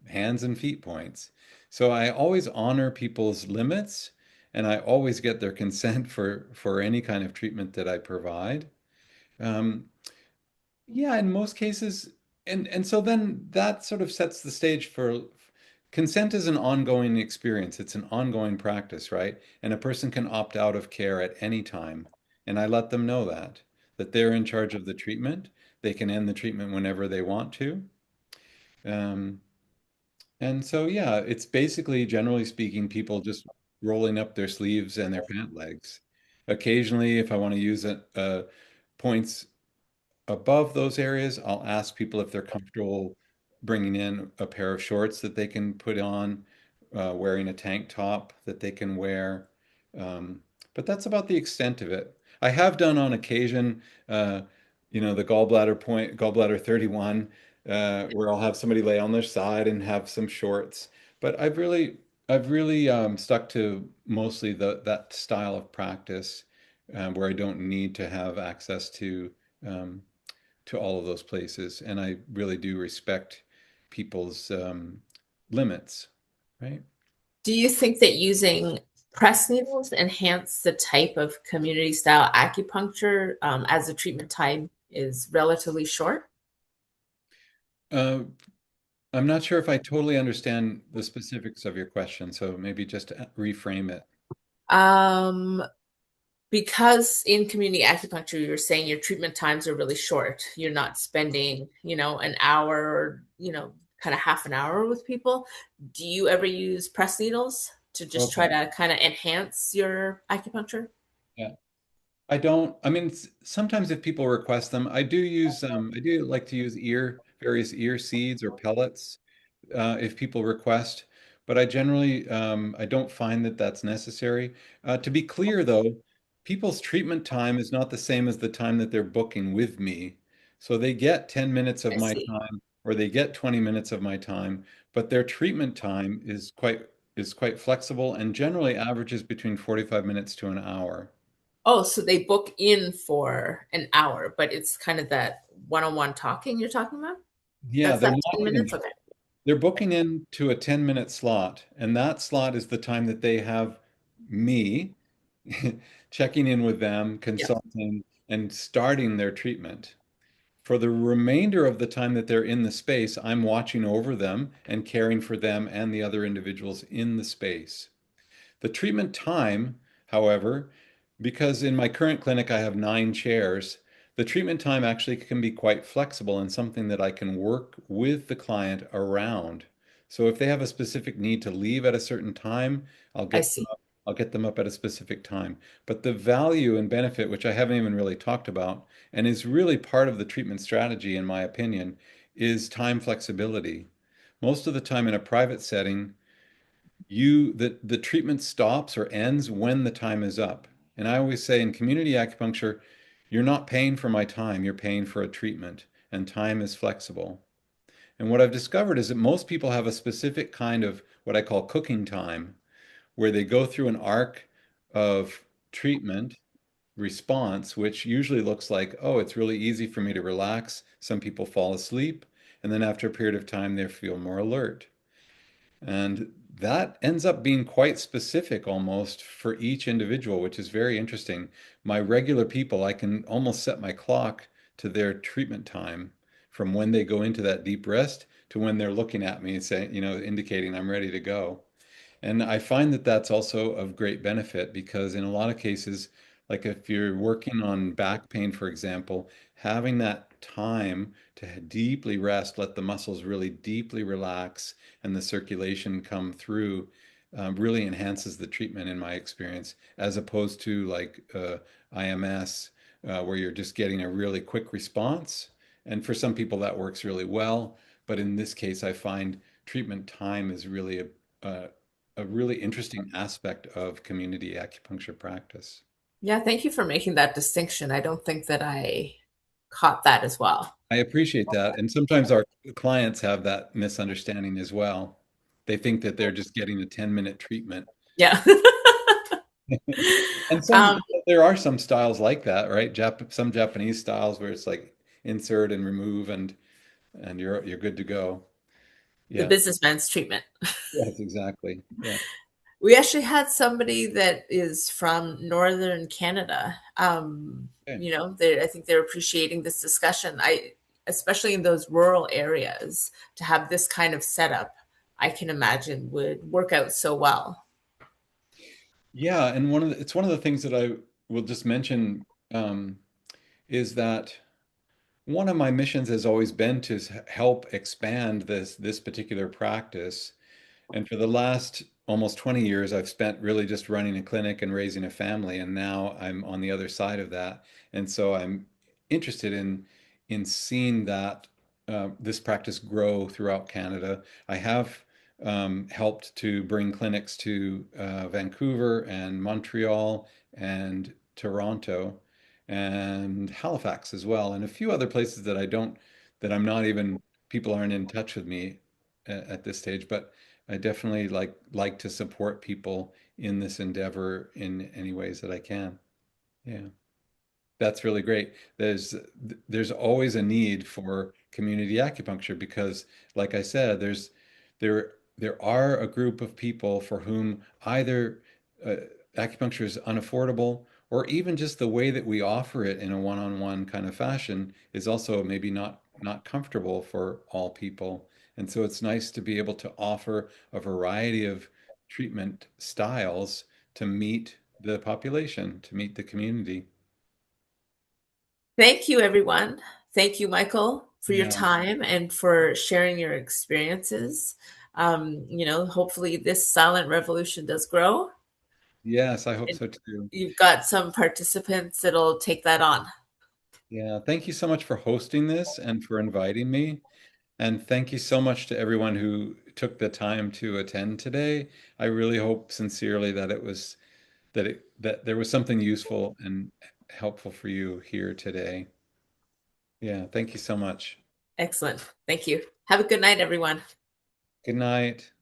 S2: hands and feet points. So I always honor people's limits, and I always get their consent for any kind of treatment that I provide. Um, yeah, in most cases, and so then that sort of sets the stage for. consent is an ongoing experience. It's an ongoing practice, right? And a person can opt out of care at any time. And I let them know that they're in charge of the treatment. They can end the treatment whenever they want to. Um, and so, yeah, it's basically, generally speaking, people just rolling up their sleeves and their pant legs. Occasionally, if I want to use it, points above those areas, I'll ask people if they're comfortable bringing in a pair of shorts that they can put on, wearing a tank top that they can wear. Um, but that's about the extent of it. I have done on occasion, uh, the gallbladder 31, where I'll have somebody lay on their side and have some shorts. But I've really stuck to mostly that style of practice, where I don't need to have access um, to all of those places. And I really do respect people's limits, right?
S1: Do you think that using press needles enhance the type of community style acupuncture as the treatment time is relatively short?
S2: Uh, I'm not sure if I totally understand the specifics of your question, so maybe just to reframe it.
S1: Um, because in community acupuncture, you're saying your treatment times are really short. You're not spending, an hour or, kind of half an hour with people. Do you ever use press needles to just try
S2: Okay.
S1: to kind of enhance your acupuncture?
S2: Yeah. I don't, I mean, sometimes if people request them, I do like to use various ear seeds or pellets, if people request, but I don't find that that's necessary. To be clear, though, people's treatment time is not the same as the time that they're booking with me. So they get 10 minutes of
S1: I
S2: my
S1: see.
S2: time or they get 20 minutes of my time, but their treatment time is quite flexible and generally averages between 45 minutes to an hour.
S1: Oh, so they book in for an hour, but it's kind of that one-on-one talking you're talking about?
S2: Yeah,
S1: That's
S2: they're
S1: that
S2: not
S1: 10 minutes?
S2: even
S1: Okay.
S2: They're booking into a 10-minute slot, and that slot is the time that they have me checking in with them,
S1: Yep.
S2: consulting, and starting their treatment. For the remainder of the time that they're in the space, I'm watching over them and caring for them and the other individuals in the space. The treatment time, however, because in my current clinic I have 9 chairs, the treatment time actually can be quite flexible and something that I can work with the client around. So if they have a specific need to leave at a certain time,
S1: I see.
S2: I'll get them up at a specific time. But the value and benefit, which I haven't even really talked about, and is really part of the treatment strategy, in my opinion, is time flexibility. Most of the time in a private setting, the treatment stops or ends when the time is up. And I always say in community acupuncture, you're not paying for my time, you're paying for a treatment, and time is flexible. And what I've discovered is that most people have a specific kind of what I call cooking time, where they go through an arc of treatment response, which usually looks like, oh, it's really easy for me to relax. Some people fall asleep, and then after a period of time, they feel more alert. And that ends up being quite specific almost for each individual, which is very interesting. My regular people, I can almost set my clock to their treatment time from when they go into that deep rest to when they're looking at me and saying, indicating I'm ready to go. And I find that that's also of great benefit because in a lot of cases, like if you're working on back pain, for example, having that time to deeply rest, let the muscles really deeply relax and the circulation come through, really enhances the treatment in my experience, as opposed to like IMS, where you're just getting a really quick response. And for some people, that works really well. But in this case, I find treatment time is really a, a really interesting aspect of community acupuncture practice.
S1: Yeah, thank you for making that distinction. I don't think that I caught that as well.
S2: I appreciate that. And sometimes our clients have that misunderstanding as well. They think that they're just getting a 10-minute treatment.
S1: Yeah.
S2: And
S1: um,
S2: there are some styles like that, right? Some Japanese styles where it's like insert and remove and you're good to go.
S1: the
S2: Yeah.
S1: businessman's treatment.
S2: Yes, exactly. Yeah.
S1: We actually had somebody that is from northern Canada.
S2: Okay.
S1: I think they're appreciating this discussion. Especially in those rural areas, to have this kind of setup, I can imagine would work out so well.
S2: Yeah, and it's one of the things that I will just mention um, is that one of my missions has always been to help expand this particular practice. And for the last almost 20 years, I've spent really just running a clinic and raising a family, and now I'm on the other side of that. And so I'm interested in seeing that this practice grow throughout Canada. I have helped to bring clinics to Vancouver and Montreal and Toronto and Halifax as well, and a few other places that I don't, that I'm not even, people aren't in touch with me at this stage, but I definitely like to support people in this endeavor in any ways that I can. Yeah. That's really great. There's always a need for community acupuncture because, like I said, there are a group of people for whom either uh, acupuncture is unaffordable, or even just the way that we offer it in a one-on-one kind of fashion is also maybe not comfortable for all people. And so it's nice to be able to offer a variety of treatment styles to meet the population, to meet the community.
S1: Thank you, everyone. Thank you, Michael, for your
S2: Yeah.
S1: time and for sharing your experiences. Hopefully, this silent revolution does grow,
S2: Yes, I hope
S1: and
S2: so too.
S1: you've got some participants that'll take that on.
S2: Yeah, thank you so much for hosting this and for inviting me. And thank you so much to everyone who took the time to attend today. I really hope sincerely that that there was something useful and helpful for you here today. Yeah, thank you so much.
S1: Excellent. Thank you. Have a good night, everyone.
S2: Good night.